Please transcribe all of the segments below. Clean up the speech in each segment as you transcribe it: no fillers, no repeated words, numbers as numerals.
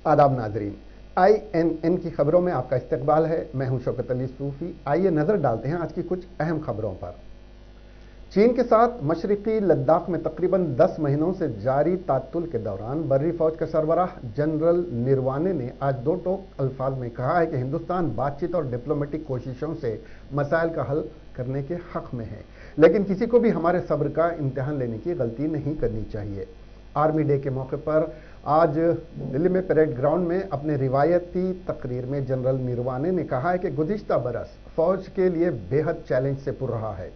आदाब नाजरीन, INN की खबरों में आपका इस्तकबाल है। मैं हूं शौकत अली सूफी। आइए नजर डालते हैं आज की कुछ अहम खबरों पर। चीन के साथ मशरकी लद्दाख में तकरीबन 10 महीनों से जारी तातुल के दौरान बर्री फौज के सरबराह जनरल निरवाने ने आज दो टोक अल्फाज में कहा है कि हिंदुस्तान बातचीत और डिप्लोमेटिक कोशिशों से मसाइल का हल करने के हक में है, लेकिन किसी को भी हमारे सब्र का इम्तिहान लेने की गलती नहीं करनी चाहिए। आर्मी डे के मौके पर आज दिल्ली में परेड ग्राउंड में अपने रिवायती तकरीर में जनरल निरवाने ने कहा है कि गुज़िश्ता बरस फौज के लिए बेहद चैलेंज से पुर रहा है।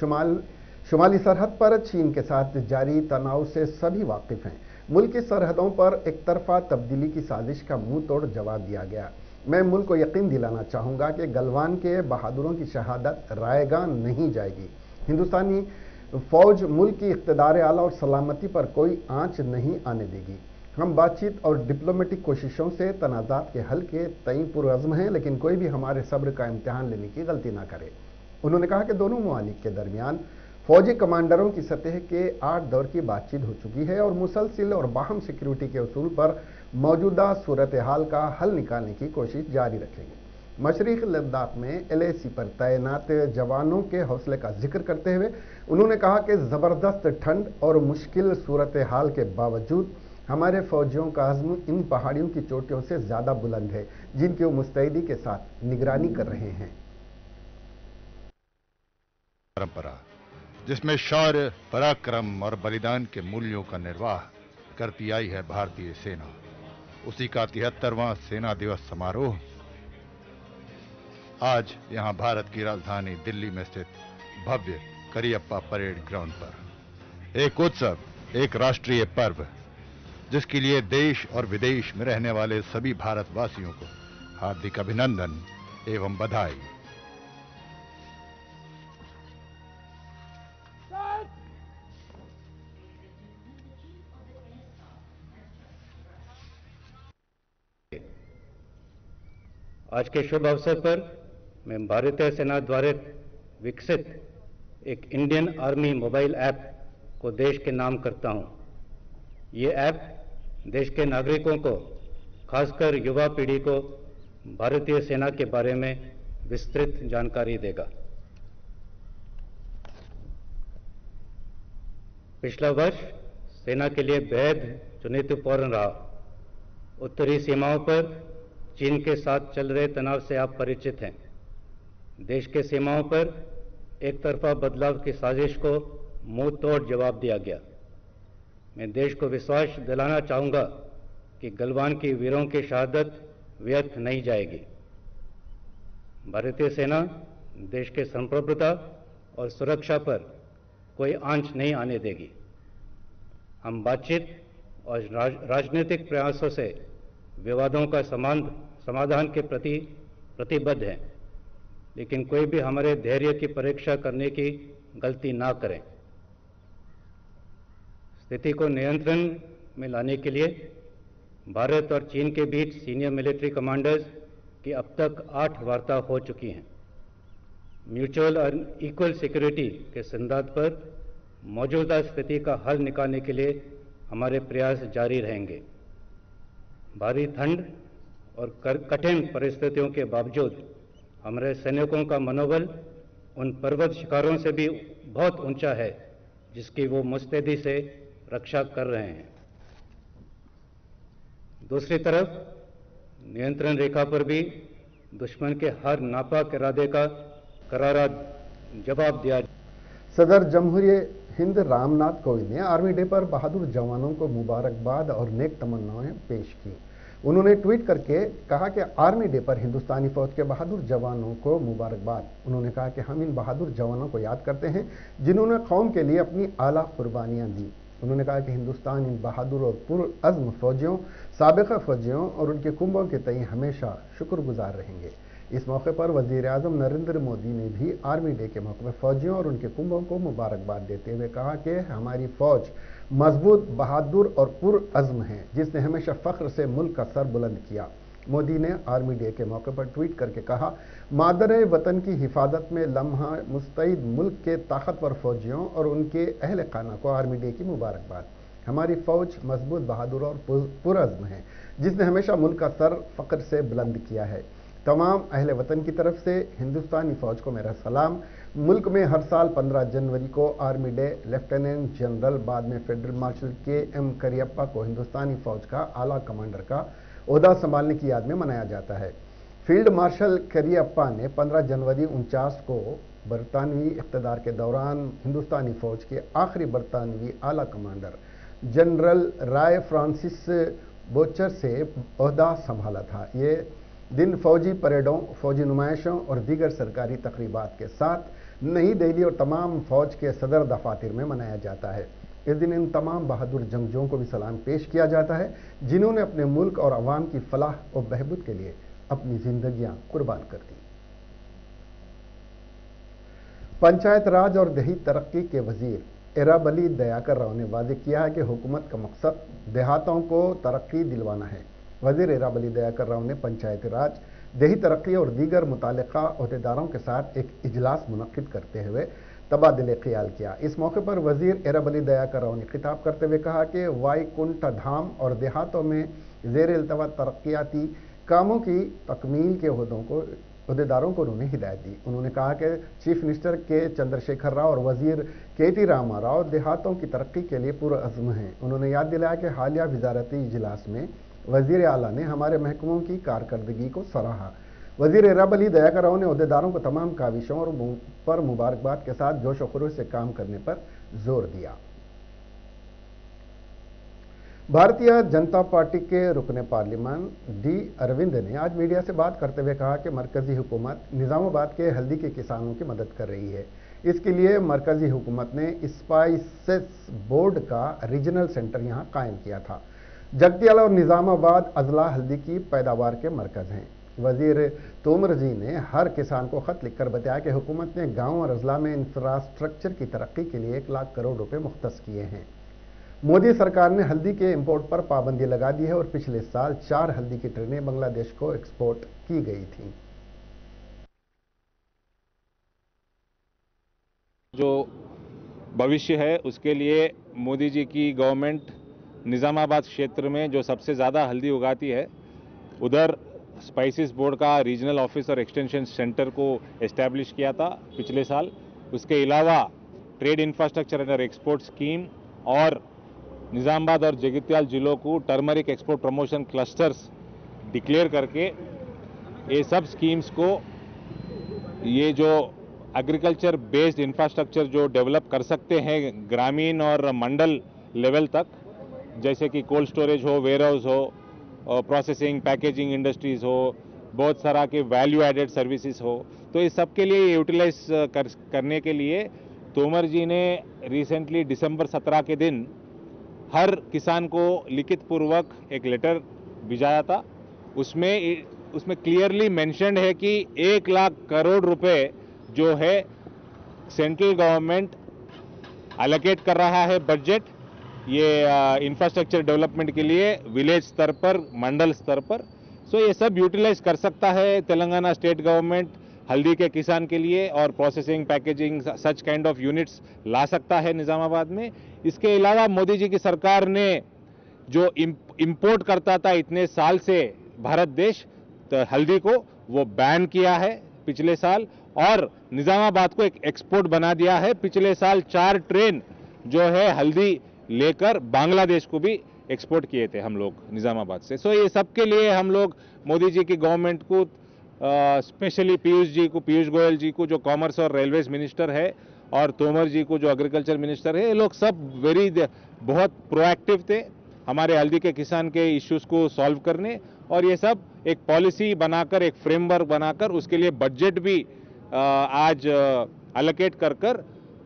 शुमाली सरहद पर चीन के साथ जारी तनाव से सभी वाकिफ हैं। मुल्क की सरहदों पर एक तरफा तब्दीली की साजिश का मुंह तोड़ जवाब दिया गया। मैं मुल्क को यकीन दिलाना चाहूँगा कि गलवान के बहादुरों की शहादत रायगा नहीं जाएगी। हिंदुस्तानी फौज मुल्क की इक़्तिदार आला और सलामती पर कोई आंच नहीं आने देगी। हम बातचीत और डिप्लोमेटिक कोशिशों से तनाज़ात के हल के तय पुरअज़्म हैं, लेकिन कोई भी हमारे सब्र का इम्तिहान लेने की गलती ना करे। उन्होंने कहा कि दोनों ममालिक के दरमियान फौजी कमांडरों की सतह के 8 दौर की बातचीत हो चुकी है और मुसलसिल और बाहम सिक्योरिटी के उसूल पर मौजूदा सूरत हाल का हल निकालने की कोशिश जारी रखेंगे। मशरक़ी लद्दाख में LAC पर तैनात जवानों के हौसले का जिक्र करते हुए उन्होंने कहा कि ज़बरदस्त ठंड और मुश्किल सूरत हाल के बावजूद हमारे फौजियों का अज़्म इन पहाड़ियों की चोटियों से ज़्यादा बुलंद है, जिनकी वो मुस्तैदी के साथ निगरानी कर रहे हैं। परंपरा जिसमें शौर्य, पराक्रम और बलिदान के मूल्यों का निर्वाह करती आई है भारतीय सेना, उसी का 73वां सेना दिवस समारोह आज यहां भारत की राजधानी दिल्ली में स्थित भव्य करियप्पा परेड ग्राउंड पर एक उत्सव, एक राष्ट्रीय पर्व, जिसके लिए देश और विदेश में रहने वाले सभी भारतवासियों को हार्दिक अभिनंदन एवं बधाई। आज के शुभ अवसर पर मैं भारतीय सेना द्वारा विकसित एक इंडियन आर्मी मोबाइल ऐप को देश के नाम करता हूं। ये ऐप देश के नागरिकों को, खासकर युवा पीढ़ी को भारतीय सेना के बारे में विस्तृत जानकारी देगा। पिछला वर्ष सेना के लिए बेहद चुनौतीपूर्ण रहा। उत्तरी सीमाओं पर चीन के साथ चल रहे तनाव से आप परिचित हैं। देश के सीमाओं पर एक तरफा बदलाव की साजिश को मुंह तोड़ जवाब दिया गया। मैं देश को विश्वास दिलाना चाहूँगा कि गलवान की वीरों की शहादत व्यर्थ नहीं जाएगी। भारतीय सेना देश के संप्रभुता और सुरक्षा पर कोई आंच नहीं आने देगी। हम बातचीत और राजनीतिक प्रयासों से विवादों का समाधान के प्रति प्रतिबद्ध हैं, लेकिन कोई भी हमारे धैर्य की परीक्षा करने की गलती ना करें। स्थिति को नियंत्रण में लाने के लिए भारत और चीन के बीच सीनियर मिलिट्री कमांडर्स की अब तक 8 वार्ता हो चुकी हैं। म्यूचुअल और इक्वल सिक्योरिटी के सिद्धांत पर मौजूदा स्थिति का हल निकालने के लिए हमारे प्रयास जारी रहेंगे। भारी ठंड और कठिन परिस्थितियों के बावजूद हमारे सैनिकों का मनोबल उन पर्वत शिखरों से भी बहुत ऊंचा है जिसकी वो मुस्तैदी से रक्षा कर रहे हैं। दूसरी तरफ नियंत्रण रेखा पर भी दुश्मन के हर नापाक इरादे का करारा जवाब दिया। सदर जमहूरिया हिंद रामनाथ कोविंद ने आर्मी डे पर बहादुर जवानों को मुबारकबाद और नेक तमन्नाएं पेश की। उन्होंने ट्वीट करके कहा कि आर्मी डे पर हिंदुस्तानी फौज के बहादुर जवानों को मुबारकबाद। उन्होंने कहा कि हम इन बहादुर जवानों को याद करते हैं जिन्होंने कौम के लिए अपनी आला कुर्बानियां दी। उन्होंने कहा कि हिंदुस्तान इन बहादुर और पुरअज़्म फौजियों, साबिक़ा फौजियों और उनके कुंबों के तय हमेशा शुक्रगुजार रहेंगे। इस मौके पर वज़ीर-ए-आज़म नरेंद्र मोदी ने भी आर्मी डे के मौके पर फौजियों और उनके कुंबों को मुबारकबाद देते हुए कहा कि हमारी फौज मजबूत, बहादुर और पुरअज़्म है, जिसने हमेशा फ़ख्र से मुल्क का सर बुलंद किया। मोदी ने आर्मी डे के मौके पर ट्वीट करके कहा, मादर वतन की हिफाजत में लम्हा मुस्तैद मुल्क के ताकतवर फौजियों और उनके अहल खाना को आर्मी डे की मुबारकबाद। हमारी फौज मजबूत, बहादुर और पुरअज़्म है, जिसने हमेशा मुल्क का सर फख्र से बुलंद किया है। तमाम अहले वतन की तरफ से हिंदुस्तानी फौज को मेरा सलाम। मुल्क में हर साल 15 जनवरी को आर्मी डे लेफ्टिनेंट जनरल, बाद में फेडरल मार्शल के.एम. करियप्पा को हिंदुस्तानी फौज का आला कमांडर का ओहदा संभालने की याद में मनाया जाता है। फील्ड मार्शल करियप्पा ने 15 जनवरी 1949 को बरतानवी इक़्तिदार के दौरान हिंदुस्तानी फौज के आखिरी बरतानवी आला कमांडर जनरल राय फ्रांसिस बोचर से ओहदा संभाला था। ये दिन फौजी परेडों, फौजी नुमाइशों और दीगर सरकारी तकरीबात के साथ नई दिल्ली और तमाम फौज के सदर दफातर में मनाया जाता है। इस दिन इन तमाम बहादुर जंगजों को भी सलाम पेश किया जाता है, जिन्होंने अपने मुल्क और अवाम की फलाह और बहबूद के लिए अपनी जिंदगियां कुर्बान कर दी। पंचायत राज और देही तरक्की के वजीर एराबली दयाकर राव ने वादे किया है कि हुकूमत का मकसद देहातों को तरक्की दिलवाना है। वजीर एराबली दयाकर राव ने पंचायती राज, देही तरक्की और दीगर मुतालिका अहदेदारों के साथ एक इजलास मुनक्किद करते हुए तबादले ख्याल किया। इस मौके पर वजीर एराबली दयाकर राव ने खिताब करते हुए कहा कि वाईकुंठ धाम और देहातों में ज़ेर इल्तवा तरक्याती कामों की तकमील के अहदेदारों को उन्होंने हिदायत दी। उन्होंने कहा कि चीफ मिनिस्टर के चंद्रशेखर राव और वजीर के.टी. रामा राव देहातों की तरक्की के लिए पुरअज़्म हैं। उन्होंने याद दिलाया कि हालिया वजारती इजलास में वजीर आला ने हमारे महकमों की कारकर्दगी को सराहा। वजीर एराबली दयाकर राव ने अहदेदारों को तमाम काविशों और पर मुबारकबाद के साथ जोश व खरोश से काम करने पर जोर दिया। भारतीय जनता पार्टी के रुकने पार्लियामान डी अरविंद ने आज मीडिया से बात करते हुए कहा कि मरकजी हुकूमत निजामाबाद के हल्दी के किसानों की मदद कर रही है। इसके लिए मरकजी हुकूमत ने स्पाइसेस बोर्ड का रीजनल सेंटर यहां कायम किया था। जगतियाला और निजामाबाद अजला हल्दी की पैदावार के मरकज हैं। वजीर तोमर जी ने हर किसान को खत लिखकर बताया कि हुकूमत ने गांव और अजला में इंफ्रास्ट्रक्चर की तरक्की के लिए 1 लाख करोड़ रुपए मुख्तस किए हैं। मोदी सरकार ने हल्दी के इंपोर्ट पर पाबंदी लगा दी है और पिछले साल 4 हल्दी की ट्रेनें बांग्लादेश को एक्सपोर्ट की गई थीं। जो भविष्य है उसके लिए मोदी जी की गवर्नमेंट निज़ामाबाद क्षेत्र में जो सबसे ज़्यादा हल्दी उगाती है उधर स्पाइसेस बोर्ड का रीजनल ऑफिस और एक्सटेंशन सेंटर को एस्टैब्लिश किया था पिछले साल। उसके अलावा trade infrastructure under export scheme और निज़ामाबाद और जगित्याल जिलों को turmeric export promotion clusters declare करके ये सब स्कीम्स को ये जो एग्रीकल्चर बेस्ड इंफ्रास्ट्रक्चर जो डेवलप कर सकते हैं ग्रामीण और मंडल लेवल तक, जैसे कि कोल्ड स्टोरेज हो, वेयर हाउस हो, प्रोसेसिंग पैकेजिंग इंडस्ट्रीज हो, बहुत सारा के वैल्यू एडेड सर्विसेज हो, तो इस सब के लिए यूटिलाइज करने के लिए तोमर जी ने रिसेंटली दिसंबर 17 के दिन हर किसान को लिखित पूर्वक एक लेटर भिजाया था। उसमें क्लियरली मेंशन्ड है कि 1 लाख करोड़ रुपए जो है सेंट्रल गवर्नमेंट एलोकेट कर रहा है बजट ये इंफ्रास्ट्रक्चर डेवलपमेंट के लिए विलेज स्तर पर, मंडल स्तर पर। सो ये सब यूटिलाइज कर सकता है तेलंगाना स्टेट गवर्नमेंट हल्दी के किसान के लिए और processing packaging such kind of units ला सकता है निज़ामाबाद में। इसके अलावा मोदी जी की सरकार ने जो इंपोर्ट करता था इतने साल से भारत देश तो हल्दी को वो बैन किया है पिछले साल और निज़ामाबाद को एक एक्सपोर्ट बना दिया है। पिछले साल 4 ट्रेन जो है हल्दी लेकर बांग्लादेश को भी एक्सपोर्ट किए थे हम लोग निज़ामाबाद से। सो ये सब के लिए हम लोग मोदी जी की गवर्नमेंट को स्पेशली पीयूष गोयल जी को जो कॉमर्स और रेलवेज मिनिस्टर है और तोमर जी को जो एग्रीकल्चर मिनिस्टर है, ये लोग सब बहुत प्रोएक्टिव थे हमारे हल्दी के किसान के इश्यूज को सॉल्व करने और ये सब एक पॉलिसी बनाकर एक फ्रेमवर्क बनाकर उसके लिए बजट भी आज एलोकेट कर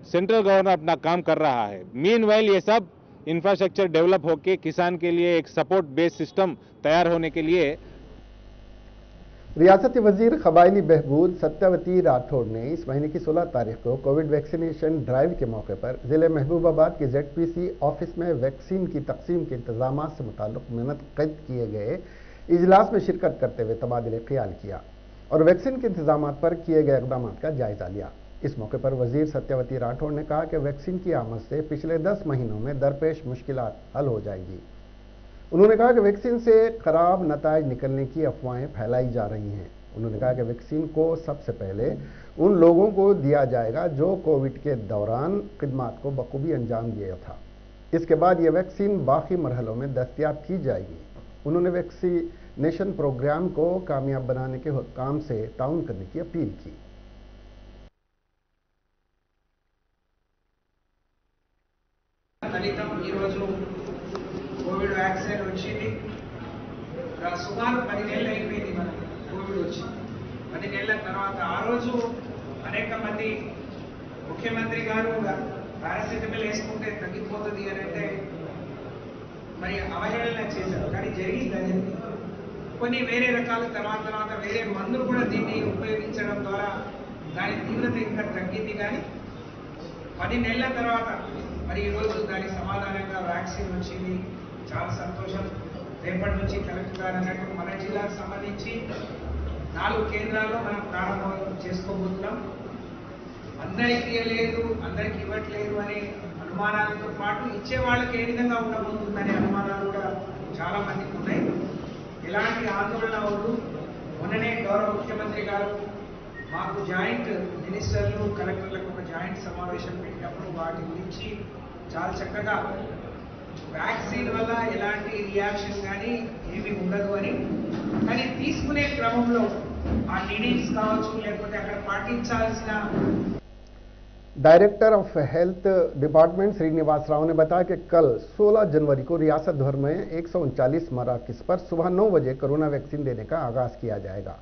सेंट्रल गवर्नमेंट अपना काम कर रहा है। मीनवाइल ये सब इंफ्रास्ट्रक्चर डेवलप होकर किसान के लिए एक सपोर्ट बेस्ड सिस्टम तैयार होने के लिए रियासती वजीर कबायली बहबूद सत्यवती राठौड़ ने इस महीने की 16 तारीख को कोविड वैक्सीनेशन ड्राइव के मौके पर जिले महबूबाबाद के ZPC ऑफिस में वैक्सीन की तकसीम के इंतजाम से मुताल्लिक मुनक्किद किए गए इजलास में शिरकत करते हुए तबादले ख्याल किया और वैक्सीन के इंतजाम पर किए गए इकदाम का जायजा लिया। इस मौके पर वजीर सत्यवती राठौड़ ने कहा कि वैक्सीन की आमद से पिछले 10 महीनों में दरपेश मुश्किलात हल हो जाएंगी। उन्होंने कहा कि वैक्सीन से खराब नतायज निकलने की अफवाहें फैलाई जा रही हैं। उन्होंने कहा कि वैक्सीन को सबसे पहले उन लोगों को दिया जाएगा जो कोविड के दौरान खिदमत को बखूबी अंजाम दिया था। इसके बाद यह वैक्सीन बाकी मरहलों में दस्तयाब की जाएगी। उन्होंने वैक्सीनेशन प्रोग्राम को कामयाब बनाने के काम से ताउन करने की अपील की। కోవిడ్ వ్యాక్సిన్ వచ్చింది. సుమారు 10 నెలలు అయిపోయింది మనకి కోవిడ్ వచ్చి. 10 నెలల తర్వాత ఆ రోజు అనేక మంది ముఖ్యమంత్రి గారు పారాసిటమాల్ వేసుకుంటే తగ్గిపోతుంది అని అంటే మరి అవహేళన చేశారు. కానీ జరిగింది. కొన్ని వేరే రకాల తర్వాత వేరే మందులు కూడా దీన్ని ఉపయోగించడం ద్వారా దాని తీవ్రత ఇంకా తగ్గింది. కానీ 10 నెలల తర్వాత మరి ఈరోజు దానికి సమాధానంగా వ్యాక్సిన్ వచ్చింది. చాలా సంతోషం. రేపటి నుంచి కలెక్టర్ గారు అన్నట్టు మన జిల్లాకు సంబంధించి 4 కేంద్రాల్లో మనం ప్రారంభం చేసుకోబోతున్నాం. అందరికీ ఇవ్వలేదు, అందరికీ ఇవ్వట్లేదు అనే అనుమానాలతో పాటు ఇచ్చే వాళ్ళకి ఏ విధంగా ఉండబోతుందనే అనుమానాలు కూడా చాలా మందికి ఉన్నాయి. ఎలాంటి ఆందోళన అవదు. మొన్ననే గౌరవ ముఖ్యమంత్రి గారు మాకు జాయింట్ మినిస్టర్లు కలెక్టర్లకు ఒక జాయింట్ సమావేశం పెట్టినప్పుడు వాటి గురించి చాలా చక్కగా వ్యాక్సిన్ వల్ల ఎలాంటి రియాక్షన్ కానీ ఏమీ ఉండదు అని, కానీ తీసుకునే క్రమంలో ఆ నీడిల్స్ కావచ్చు లేకపోతే అక్కడ పాటించాల్సిన director of health department Srinivas Rao ने बताया कि कल 16 जनवरी को रियासत भर में 139 मराकज़ पर सुबह 9 बजे कोरोना वैक्सीन देने का आगाज किया जाएगा।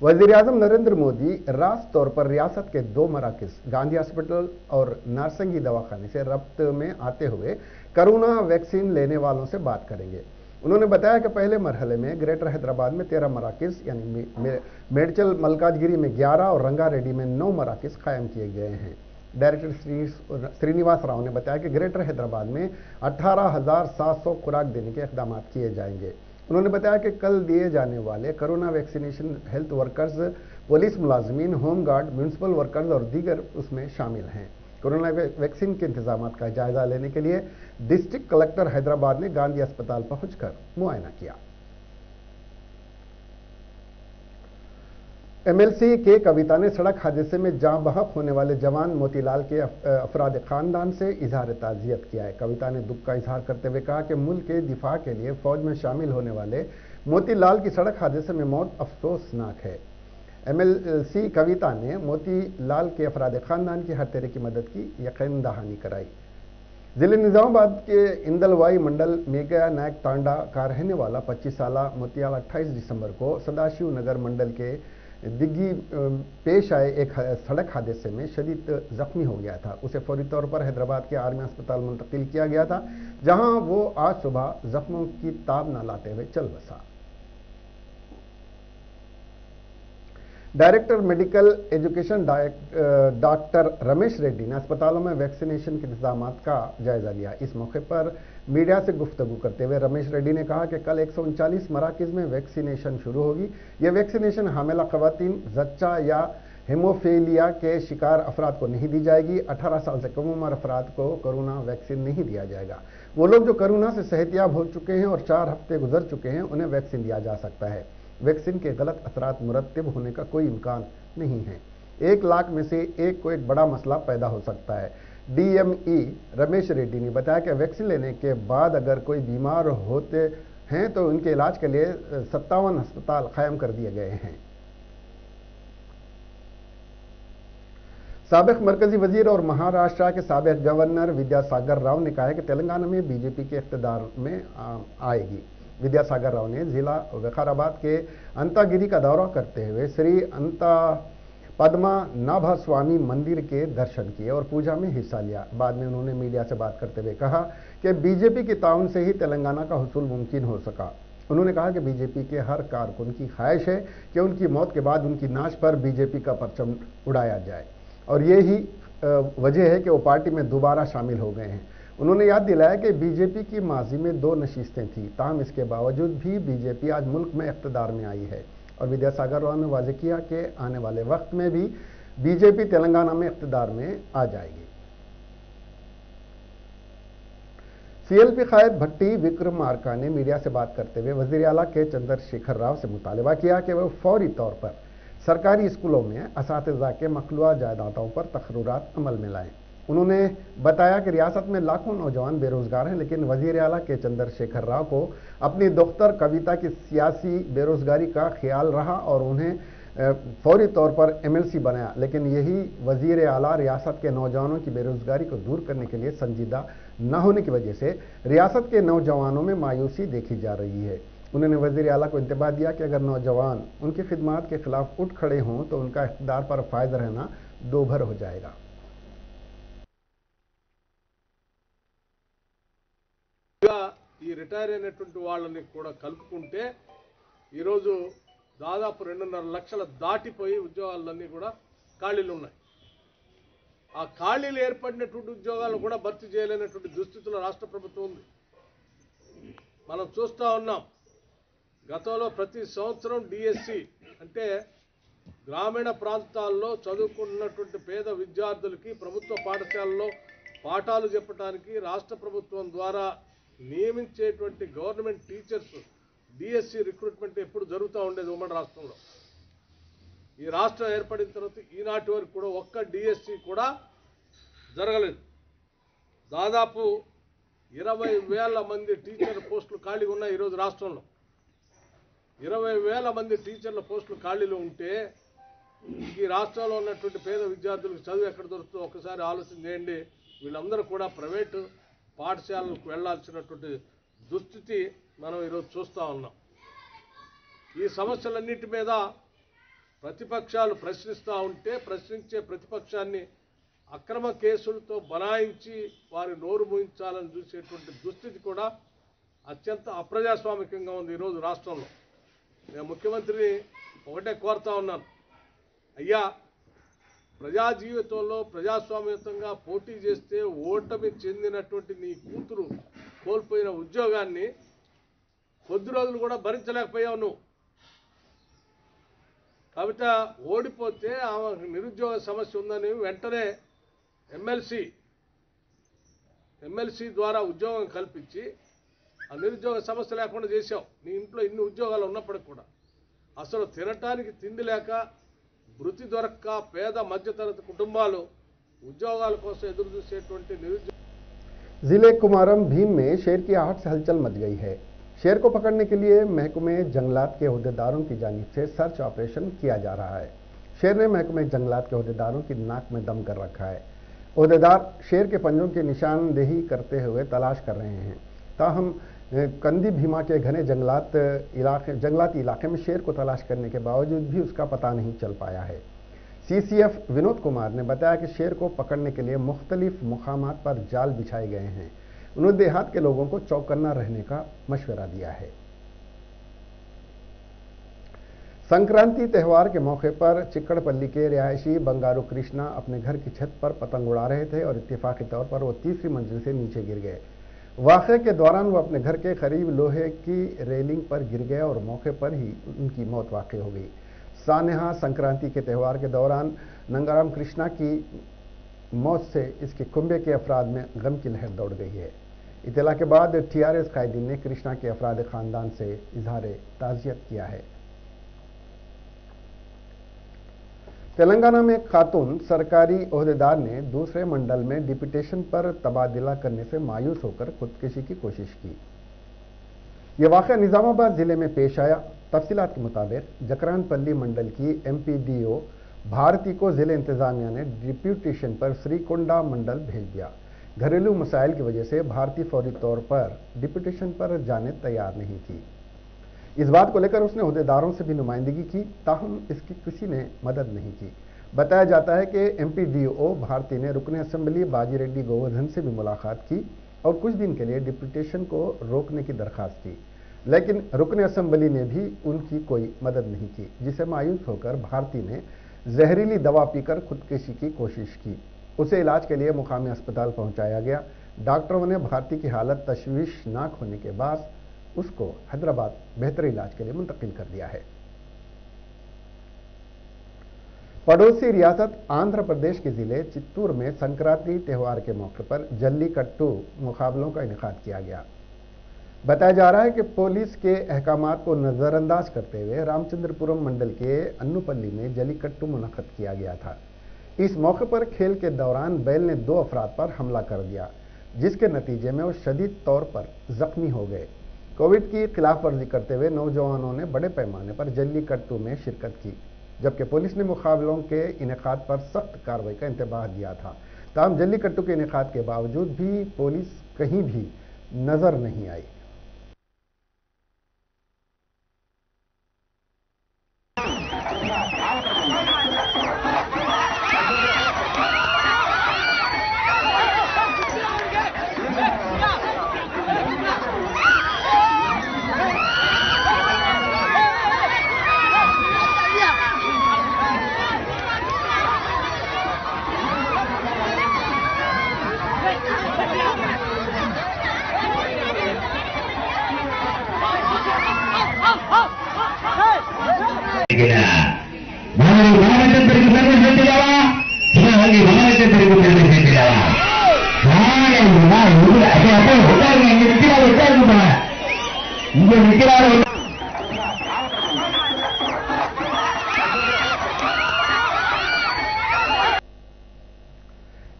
वज़ीर-ए-आज़म नरेंद्र मोदी रास तौर पर रियासत के 2 मराकज़ गांधी हॉस्पिटल और नारसंगी दवाखाने से रब्त में आते हुए कोरोना वैक्सीन लेने वालों से बात करेंगे। उन्होंने बताया कि पहले मरहले में ग्रेटर हैदराबाद में 13 मराकज़ यानी मेडचल मलकाजगिरी में 11 और रंगारेड्डी में 9 मराकज़ कायम किए गए हैं। डायरेक्टर श्रीनिवास राव ने बताया कि ग्रेटर हैदराबाद में 18,700 खुराक देने के इकदाम किए जाएंगे। उन्होंने बताया कि कल दिए जाने वाले corona vaccination health workers, police मुलाजमीन, होमगार्ड, म्यूनसिपल वर्कर्स और दीगर उसमें शामिल हैं। कोरोना वैक्सीन के इंतजाम का जायजा लेने के लिए डिस्ट्रिक्ट कलेक्टर हैदराबाद ने गांधी अस्पताल पहुंचकर मुआयना किया। एमएलसी के कविता ने सड़क हादसे में जाँ बहक होने वाले जवान मोतीलाल के अफराद खानदान से इजहार ताज़ियत किया है। कविता ने दुख का इजहार करते हुए कहा कि मुल्क के दिफा के लिए फौज में शामिल होने वाले मोतीलाल की सड़क हादसे में मौत अफसोसनाक है। एमएलसी कविता ने मोतीलाल के अफराद खानदान की हर तरह की मदद की यकीन दहानी कराई। जिले निजामाबाद के इंदलवाई मंडल मेघा नायक तांडा का रहने वाला 25 साल मोतीलाल 28 दिसंबर को सदाशिव नगर मंडल के दिग्गी पेश आए एक सड़क हादसे में शदीद जख्मी हो गया था। उसे फौरी तौर पर हैदराबाद के आर्मी अस्पताल मुंतकिल किया गया था, जहां वो आज सुबह जख्मों की ताब न लाते हुए चल बसा। Director medical education doctor Ramesh Reddy ने अस्पतालों में वैक्सीनेशन के इंतजाम का जायजा लिया। इस मौके पर मीडिया से गुफ्तगू करते हुए रमेश रेड्डी ने कहा कि कल 139 मराकज़ में वैक्सीनेशन शुरू होगी। यह वैक्सीनेशन हामिला ख़वातीन, जच्चा या हेमोफीलिया के शिकार अफराद को नहीं दी जाएगी। 18 साल से कम उम्र अफराद को कोरोना वैक्सीन नहीं दिया जाएगा। वो लोग जो कोरोना से सेहतियाब हो चुके हैं और 4 हफ्ते गुजर चुके हैं, उन्हें वैक्सीन दिया जा सकता है। वैक्सीन के गलत असरात मुरत्तब होने का कोई इम्कान नहीं है। 1 लाख में से एक को एक बड़ा मसला पैदा हो सकता है। डीएमई रमेश रेड्डी ने बताया कि वैक्सीन लेने के बाद अगर कोई बीमार होते हैं तो उनके इलाज के लिए 57 अस्पताल कायम कर दिए गए हैं। साबिक मरकजी वजीर और महाराष्ट्र के साबिक गवर्नर विद्यासागर राव ने कहा है कि तेलंगाना में बीजेपी के इख्तिदार में आएगी। विद्यासागर राव ने जिला विकाराबाद के अंतागिरी का दौरा करते हुए श्री अंता पद्मनाभ स्वामी मंदिर के दर्शन किए और पूजा में हिस्सा लिया। बाद में उन्होंने मीडिया से बात करते हुए कहा कि बीजेपी के ताउन से ही तेलंगाना का हुसूल मुमकिन हो सका। उन्होंने कहा कि बीजेपी के हर कारकुन की ख्वाहिश है कि उनकी मौत के बाद उनकी नाश पर बीजेपी का परचम उड़ाया जाए और यही वजह है कि वो पार्टी में दोबारा शामिल हो गए हैं। उन्होंने याद दिलाया कि बीजेपी की माजी में 2 नशिस्तें थीं, ताहम इसके बावजूद भी बीजेपी आज मुल्क में इख्तिदार में आई है। और विद्यासागर राव ने वाज़ेह किया कि आने वाले वक्त में भी बीजेपी तेलंगाना में इख्तिदार में आ जाएगी। सीएलपी कायद भट्टी विक्रमार्का ने मीडिया से बात करते हुए वजीर आला के चंद्रशेखर राव से मुतालबा किया कि वह फौरी तौर पर सरकारी स्कूलों में असातिज़ा के मखलूआ जायदादों पर तकर्रुरात अमल में लाएं। उन्होंने बताया कि रियासत में लाखों नौजवान बेरोजगार हैं, लेकिन वजीर आला के चंद्रशेखर राव को अपनी दोख्तर कविता की सियासी बेरोजगारी का ख्याल रहा और उन्हें फौरी तौर पर एमएलसी बनाया। लेकिन यही वजीर आला रियासत के नौजवानों की बेरोजगारी को दूर करने के लिए संजीदा न होने की वजह से रियासत के नौजवानों में मायूसी देखी जा रही है। उन्होंने वजीर आला को इंतबाह दिया कि अगर नौजवान उनकी खिदमात के खिलाफ उठ खड़े हों तो उनका इख्तिदार पर फायदा रहना दोभर हो जाएगा। ఈ రిటైర్ అయినటువంటి వాళ్ళని కూడా కలుపుకుంటే ఈరోజు దాదాపు 2.5 లక్షల దాటిపోయి ఉద్యోగాలన్నీ కూడా ఖాళీలు ఉన్నాయి. ఆ ఖాళీలు ఏర్పడినటువంటి ఉద్యోగాలు కూడా భర్తీ చేయలేనటువంటి దుస్థితిలో రాష్ట్ర ప్రభుత్వం ఉంది. మనం చూస్తూ ఉన్నాం. గతంలో ప్రతి సంవత్సరం డిఎస్సి అంటే గ్రామీణ ప్రాంతాల్లో చదువుకున్నటువంటి పేద విద్యార్థులకి ప్రభుత్వ పాఠశాలలో పాఠాలు చెప్పడానికి రాష్ట్ర ప్రభుత్వం ద్వారా నియమించేటువంటి గవర్నమెంట్ టీచర్స్ డిఎస్సి రిక్రూట్మెంట్ ఎప్పుడు జరుగుతూ ఉండేది ఉమ్మడి రాష్ట్రంలో. ఈ రాష్ట్రం ఏర్పడిన తర్వాత ఈనాటి వరకు కూడా ఒక్క డిఎస్సి కూడా జరగలేదు. దాదాపు 20,000 మంది టీచర్ పోస్టులు ఖాళీగా ఉన్నాయి ఈరోజు రాష్ట్రంలో. 20,000 మంది టీచర్ల పోస్టులు ఖాళీలు ఉంటే ఈ రాష్ట్రంలో ఉన్నటువంటి పేద విద్యార్థులకు చదువు ఎక్కడ దొరుకుతుందో ఒకసారి ఆలోచన చేయండి. వీళ్ళందరూ కూడా ప్రైవేటు పాఠశాలకు వెళ్లాల్సినటువంటి దుస్థితి మనం ఈరోజు చూస్తూ ఉన్నాం. ఈ సమస్యలన్నిటి మీద ప్రతిపక్షాలు ప్రశ్నిస్తూ ఉంటే ప్రశ్నించే ప్రతిపక్షాన్ని అక్రమ కేసులతో బనాయించి వారి నోరు మూయించాలని చూసేటువంటి దుస్థితి కూడా అత్యంత అప్రజాస్వామికంగా ఉంది ఈరోజు రాష్ట్రంలో. నేను ముఖ్యమంత్రిని ఒకటే కోరుతా ఉన్నాను, అయ్యా ప్రజా జీవితంలో ప్రజాస్వామ్యతంగా పోటీ చేస్తే ఓటమి చెందినటువంటి నీ కూతురు కోల్పోయిన ఉద్యోగాన్ని కొద్ది రోజులు కూడా భరించలేకపోయావు నువ్వు. కాబట్టి ఓడిపోతే ఆమె నిరుద్యోగ సమస్య ఉందని వెంటనే ఎమ్మెల్సీ ద్వారా ఉద్యోగం కల్పించి ఆ నిరుద్యోగ సమస్య లేకుండా చేశావు. నీ ఇంట్లో ఇన్ని ఉద్యోగాలు ఉన్నప్పటికి కూడా అసలు తినటానికి తిండి లేక వృత్తి దొరక్క పేద మధ్యతరగతి కుటుంబాలు ఉద్యోగాల కోసం ఎదురు చూసేటువంటి నిరుద్యోగ. जिले कुमारम भीम में शेर की आहट से हलचल मच गई है। शेर को पकड़ने के लिए महकमे जंगलात के ओहदेदारों की जानिब से सर्च ऑपरेशन किया जा रहा है। शेर ने महकमे जंगलात के ओहदेदारों की नाक में दम कर रखा है। ओहदेदार शेर के पंजों की निशानदेही करते हुए तलाश कर रहे हैं। ताहम कंदी भीमा के घने जंगलाती इलाके में शेर को तलाश करने के बावजूद भी उसका पता नहीं चल पाया है। सीसीएफ विनोद कुमार ने बताया कि शेर को पकड़ने के लिए मुख्तलिफ मुकामात पर जाल बिछाए गए हैं। उन्होंने देहात के लोगों को चौकन्ना रहने का मशवरा दिया है। संक्रांति त्यौहार के मौके पर चिक्कड़पल्ली के रिहायशी बंगारू कृष्णा अपने घर की छत पर पतंग उड़ा रहे थे और इत्तेफाकी तौर पर वो तीसरी मंजिल से नीचे गिर गए। वाक़े के दौरान वो अपने घर के करीब लोहे की रेलिंग पर गिर गए और मौके पर ही उनकी मौत वाक़ हो गई। सानेहा संक्रांति के त्यौहार के दौरान नंगाराम कृष्णा की मौत से इसके कुंबे के अफराद में गम की लहर दौड़ गई है। इत्तला के बाद टीआरएस कायदीन ने कृष्णा के अफराद खानदान से इजहार ताज़ियत किया है। तेलंगाना में एक खातून सरकारी ओहदेदार ने दूसरे मंडल में डिप्यूटेशन पर तबादला करने से मायूस होकर खुदकुशी की कोशिश की। यह वाक़या निजामाबाद जिले में पेश आया। तफसीलात के मुताबिक जकरानपल्ली मंडल की एमपीडीओ भारती को जिले इंतजामिया ने डिप्यूटेशन पर श्रीकोंडा मंडल भेज दिया। घरेलू मसाइल की वजह से भारती फौरी तौर पर डिप्यूटेशन पर जाने तैयार नहीं थी। इस बात को लेकर उसने ओहदेदारों से भी नुमाइंदगी की, ताहम इसकी किसी ने मदद नहीं की। बताया जाता है कि एमपीडीओ भारती ने रुकन असेंबली बाजीरेड्डी गोवर्धन से भी मुलाकात की और कुछ दिन के लिए डिप्यूटेशन को रोकने की दरखास्त की, लेकिन रुकन असेंबली ने भी उनकी कोई मदद नहीं की, जिसे मायूस होकर भारती ने जहरीली दवा पीकर खुदकुशी की कोशिश की। उसे इलाज के लिए मुकामी अस्पताल पहुंचाया गया। डॉक्टरों ने भारती की हालत तशवीशनाक होने के बाद उसको हैदराबाद बेहतर इलाज के लिए मुंतकिल कर दिया है। पड़ोसी रियासत आंध्र प्रदेश के जिले चित्तूर में संक्रांति त्यौहार के मौके पर जल्लीकट्टू मुकाबलों का इनेकाद किया गया। बताया जा रहा है कि पुलिस के अहकामात को नजरअंदाज करते हुए रामचंद्रपुरम मंडल के अन्नुपल्ली में जल्लीकट्टू मुनक्कद किया गया था। इस मौके पर खेल के दौरान बैल ने 2 अफराद पर हमला कर दिया, जिसके नतीजे में वो शदीद तौर पर जख्मी हो गए। कोविड की खिलाफ वर्जी करते हुए नौजवानों ने बड़े पैमाने पर जल्लीकट्टू में शिरकत की, जबकि पुलिस ने मुकाबलों के इनेकाद पर सख्त कार्रवाई का इंतबाह दिया था। ताहम जल्लीकट्टू के इनेकाद के बावजूद भी पुलिस कहीं भी नजर नहीं आई।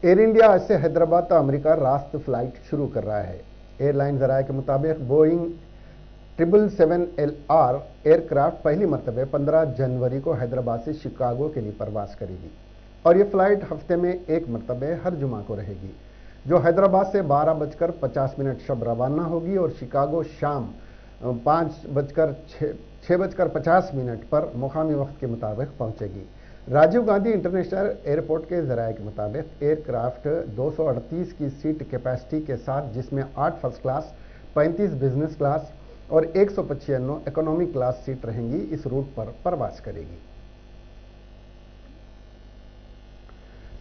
एयर इंडिया आज से हैदराबाद तो अमेरिका रास्त फ्लाइट शुरू कर रहा है। एयरलाइन जराये के मुताबिक बोइंग 777LR एयरक्राफ्ट पहली मरतबे 15 जनवरी को हैदराबाद से शिकागो के लिए परवास करेगी और यह फ्लाइट हफ्ते में 1 मरतबे हर जुमा को रहेगी, जो हैदराबाद से 12:50 शब रवाना होगी और शिकागो शाम 6:50 पर मुकामी वक्त के मुताबिक पहुंचेगी। राजीव गांधी इंटरनेशनल एयरपोर्ट के जराये के मुताबिक एयरक्राफ्ट 238 की सीट कैपेसिटी के साथ, जिसमें 8 फर्स्ट क्लास, 35 बिजनेस क्लास और 195 इकोनॉमी क्लास सीट रहेंगी, इस रूट पर परवास करेगी।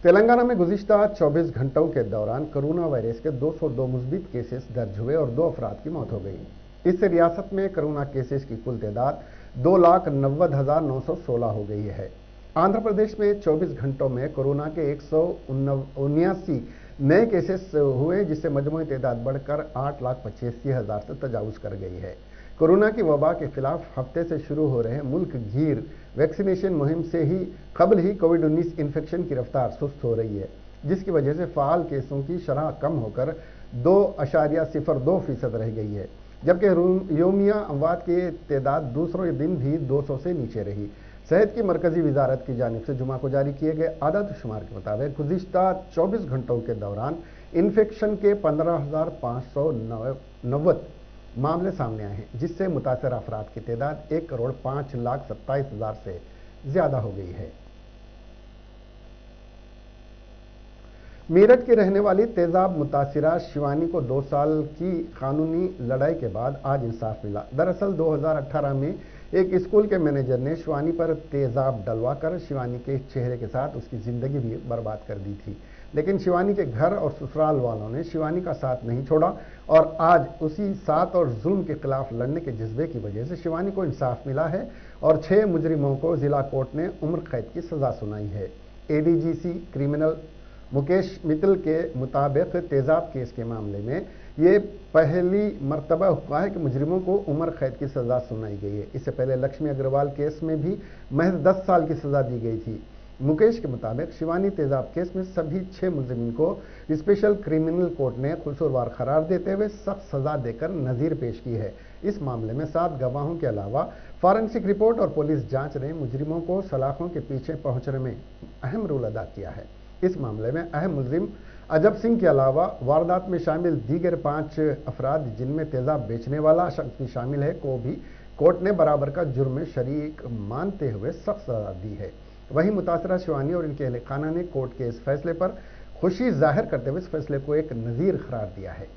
तेलंगाना में गुज़िश्ता 24 घंटों के दौरान कोरोना वायरस के 202 मुस्बित केसेस दर्ज हुए और 2 अफराद की मौत हो गई। इससे रियासत में कोरोना केसेस की कुल तादाद 2,90,916 हो गई है। आंध्र प्रदेश में 24 घंटों में कोरोना के 179 नए केसेस हुए, जिससे मजमूई तादाद बढ़कर 8,85,000 से तजावुज कर गई है। कोरोना की वबा के खिलाफ हफ्ते से शुरू हो रहे मुल्क गीर वैक्सीनेशन मुहिम से ही कबल ही कोविड-19 इन्फेक्शन की रफ्तार सुस्त हो रही है, जिसकी वजह से फ़ाल केसों की शरह कम होकर 2.02% रह गई है, जबकि योमिया अमवात की तादाद दूसरे दिन भी 200 से नीचे रही। सेहत की मरकजी वजारत की जानिब से जुमा को जारी किए गए आदाद शुमार के मुताबिक गुज़िश्ता 24 घंटों के दौरान इन्फेक्शन के 15,590 मामले सामने आए हैं, जिससे मुतासर अफराद की तादाद 1,05,27,000 से ज्यादा हो गई है। मेरठ की रहने वाली तेजाब मुतासिरा शिवानी को 2 साल की कानूनी लड़ाई के बाद आज इंसाफ मिला। दरअसल 2018 में एक स्कूल के मैनेजर ने शिवानी पर तेजाब डलवाकर शिवानी के चेहरे के साथ उसकी जिंदगी भी बर्बाद कर दी थी, लेकिन शिवानी के घर और ससुराल वालों ने शिवानी का साथ नहीं छोड़ा और आज उसी साथ और जुल्म के खिलाफ लड़ने के जज्बे की वजह से शिवानी को इंसाफ मिला है और 6 मुजरिमों को जिला कोर्ट ने उम्र कैद की सजा सुनाई है। एडीजीसी क्रिमिनल मुकेश मित्तल के मुताबिक तेजाब केस के मामले में ये पहली मरतबा हुआ है कि मुजरिमों को उम्र कैद की सजा सुनाई गई है। इससे पहले लक्ष्मी अग्रवाल केस में भी महज 10 साल की सजा दी गई थी। मुकेश के मुताबिक शिवानी तेजाब केस में सभी 6 मुजरिमों को स्पेशल क्रिमिनल कोर्ट ने कसूरवार करार देते हुए सख्त सजा देकर नजीर पेश की है। इस मामले में 7 गवाहों के अलावा फॉरेंसिक रिपोर्ट और पुलिस जांच ने मुजरिमों को सलाखों के पीछे पहुंचने में अहम रोल अदा किया है। इस मामले में अहम मुजरिम अजब सिंह के अलावा वारदात में शामिल दीगर 5 अफराद, जिनमें तेजाब बेचने वाला शख्स भी शामिल है, को भी कोर्ट ने बराबर का जुर्म में शरीक मानते हुए सख्त सजा दी है। वहीं मुतासरा शिवानी और इनके अहले खाना ने कोर्ट के इस फैसले पर खुशी जाहिर करते हुए इस फैसले को एक नजीर करार दिया है।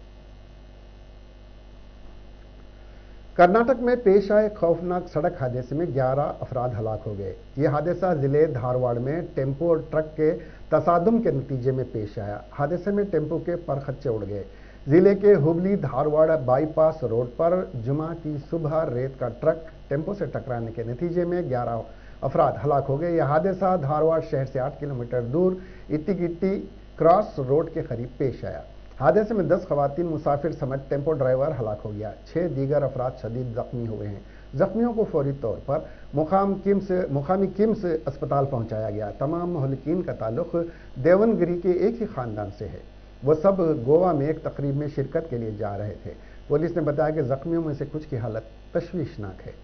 कर्नाटक में पेश आए खौफनाक सड़क हादसे में 11 अफराद हलाक हो गए। यह हादसा जिले धारवाड़ में टेम्पो और ट्रक के तसादुम के नतीजे में पेश आया। हादसे में टेम्पो के परखच्चे उड़ गए। जिले के हुबली धारवाड़ बाईपास रोड पर जुमा की सुबह रेत का ट्रक टेम्पो से टकराने के नतीजे में 11 अफराद हलाक हो गए। यह हादसा धारवाड़ शहर से 8 किलोमीटर दूर इट्टी क्रॉस रोड के करीब पेश आया। हादसे में 10 खवातीन मुसाफिर समेत टेम्पो ड्राइवर हलाक हो गया। 6 दीगर अफराद शदीद जख्मी हुए हैं। जख्मियों को फौरी तौर पर मुकामी किम्स अस्पताल पहुंचाया गया। तमाम महलकीन का ताल्लुक देवनगिरी के एक ही खानदान से है। वह सब गोवा में एक तकरीब में शिरकत के लिए जा रहे थे। पुलिस ने बताया कि जख्मियों में से कुछ की हालत तशवीशनाक है।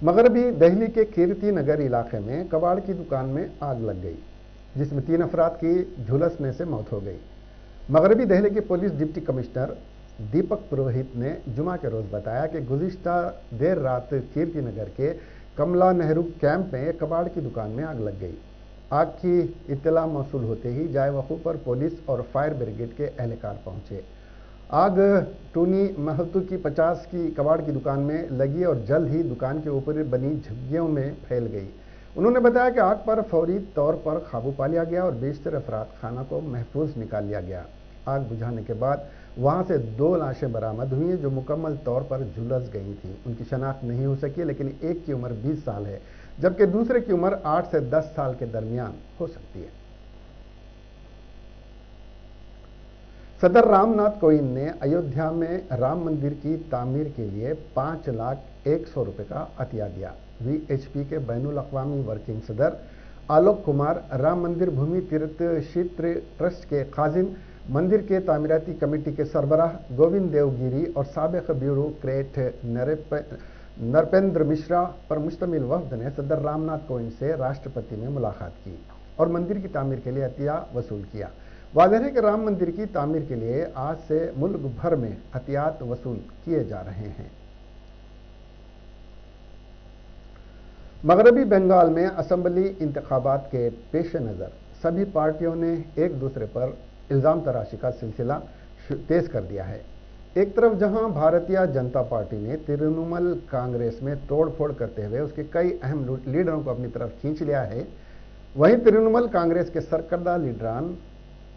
मगरबी दिल्ली के कीर्ति नगर इलाके में कबाड़ की दुकान में आग लग गई, जिसमें 3 अफराद की झुलसने से मौत हो गई। मगरबी दिल्ली के पुलिस डिप्टी कमिश्नर दीपक पुरोहित ने जुमा के रोज बताया कि गुज़िश्ता देर रात कीर्ति नगर के कमला नेहरू कैंप में कबाड़ की दुकान में आग लग गई। आग की इत्तला मौसूल होते ही जाए वक़ू पर पुलिस और फायर ब्रिगेड के एहलकार पहुंचे। आग टूनी महतू की 50 की कबाड़ की दुकान में लगी और जल्द ही दुकान के ऊपर बनी झुग्गियों में फैल गई। उन्होंने बताया कि आग पर फौरी तौर पर काबू पा लिया गया और बेशतर अफराद खाना को महफूज निकाल लिया गया। आग बुझाने के बाद वहां से 2 लाशें बरामद हुई जो मुकम्मल तौर पर झुलस गई थी। उनकी शनाख्त नहीं हो सकी, लेकिन एक की उम्र 20 साल है जबकि दूसरे की उम्र 8 से 10 साल के दरमियान हो सकती है। सदर रामनाथ कोविंद ने अयोध्या में राम मंदिर की तामीर के लिए 5,01,000 रुपए का अतिया दिया। वीएचपी के बैनुल अक़वामी वर्किंग सदर आलोक कुमार, राम मंदिर भूमि तीर्थ क्षेत्र ट्रस्ट के काजिम, मंदिर के तामीराती कमेटी के सरबराह गोविंद देवगिरी और साबिक़ ब्यूरोक्रेट नरपेंद्र मिश्रा पर मुश्तमिल वफ्द ने सदर रामनाथ कोविंद से राष्ट्रपति में मुलाकात की और मंदिर की तामीर के लिए अतिया वसूल किया। वाज़ेह है कि राम मंदिर की तामीर के लिए आज से मुल्क भर में अतियात वसूल किए जा रहे हैं। मगरबी बंगाल में असेंबली इंतखाबात के पेश नज़र सभी पार्टियों ने एक दूसरे पर इल्ज़ाम तराशी का सिलसिला तेज कर दिया है। एक तरफ जहां भारतीय जनता पार्टी ने तृणमूल कांग्रेस में तोड़फोड़ करते हुए उसके कई अहम लीडरों को अपनी तरफ खींच लिया है, वहीं तृणमूल कांग्रेस के सरकर्दा लीडरान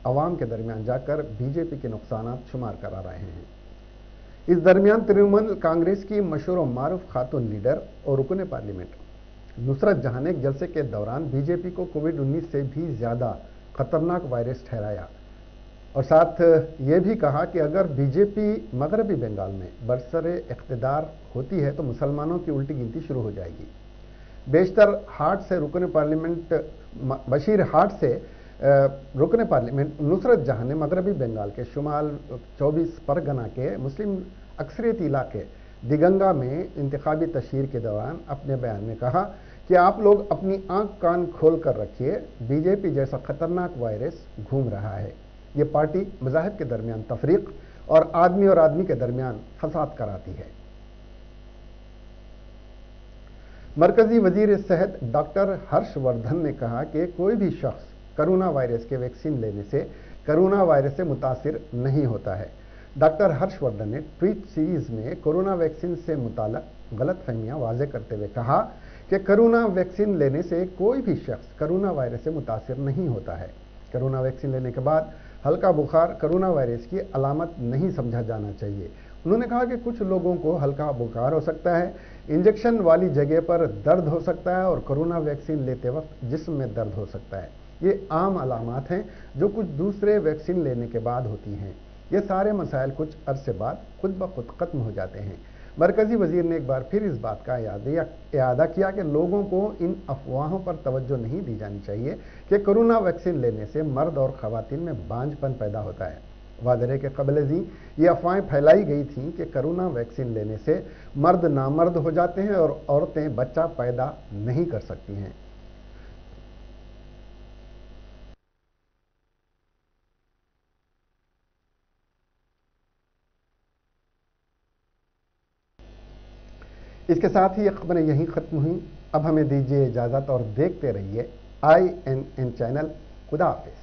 अवाम के दरमियान जाकर बीजेपी के नुकसान शुमार करा रहे हैं। इस दरमियान तृणमूल कांग्रेस की मशहूर और मारूफ खातून लीडर और रुकन पार्लियामेंट नुसरत जहां ने जलसे के दौरान बीजेपी को कोविड-19 से भी ज्यादा खतरनाक वायरस ठहराया और साथ ये भी कहा कि अगर बीजेपी मगरबी बंगाल में बरसरे इख्तिदार होती है तो मुसलमानों की उल्टी गिनती शुरू हो जाएगी। बेशतर हाट से रुकन पार्लियामेंट बशीर हाट से रुकन पार्लियामेंट नुसरत जहां ने मगरबी बंगाल के शुमाल 24 परगना के मुस्लिम अक्सरियती इलाके दिगंगा में इंतखाबी तशहीर के दौरान अपने बयान में कहा कि आप लोग अपनी आंख कान खोल कर रखिए, बीजेपी जैसा खतरनाक वायरस घूम रहा है। ये पार्टी मज़ाहिब के दरमियान तफरीक और आदमी के दरमियान फसाद कराती है। मरकजी वजीर सेहत डॉक्टर हर्षवर्धन ने कहा कि कोई भी शख्स कोरोना वायरस के वैक्सीन लेने से कोरोना वायरस से मुतासिर नहीं होता है। डॉक्टर हर्षवर्धन ने ट्वीट सीरीज में कोरोना वैक्सीन से मुताल्लिक़ गलतफहमियां वाज़ेह करते हुए कहा कि कोरोना वैक्सीन लेने से कोई भी शख्स कोरोना वायरस से मुतासिर नहीं होता है। कोरोना वैक्सीन लेने के बाद हल्का बुखार कोरोना वायरस की अलामत नहीं समझा जाना चाहिए। उन्होंने कहा कि कुछ लोगों को हल्का बुखार हो सकता है, इंजेक्शन वाली जगह पर दर्द हो सकता है और कोरोना वैक्सीन लेते वक्त जिस्म में दर्द हो सकता है। ये आम अलामात हैं जो कुछ दूसरे वैक्सीन लेने के बाद होती हैं। ये सारे मसाइल कुछ अरसे बाद खुद ब खुद खत्म हो जाते हैं। मरकजी वजीर ने एक बार फिर इस बात का इयादा किया कि लोगों को इन अफवाहों पर तवज्जो नहीं दी जानी चाहिए कि कोरोना वैक्सीन लेने से मर्द और खवातीन में बांझपन पैदा होता है। वाज़ेह के कबल जी ये अफवाहें फैलाई गई थीं कि कोरोना वैक्सीन लेने से मर्द नामर्द हो जाते हैं और औरतें बच्चा पैदा नहीं कर सकती हैं। इसके साथ ही ये खबरें यहीं खत्म हुई। अब हमें दीजिए इजाजत और देखते रहिए INN चैनल। खुदा हाफिज।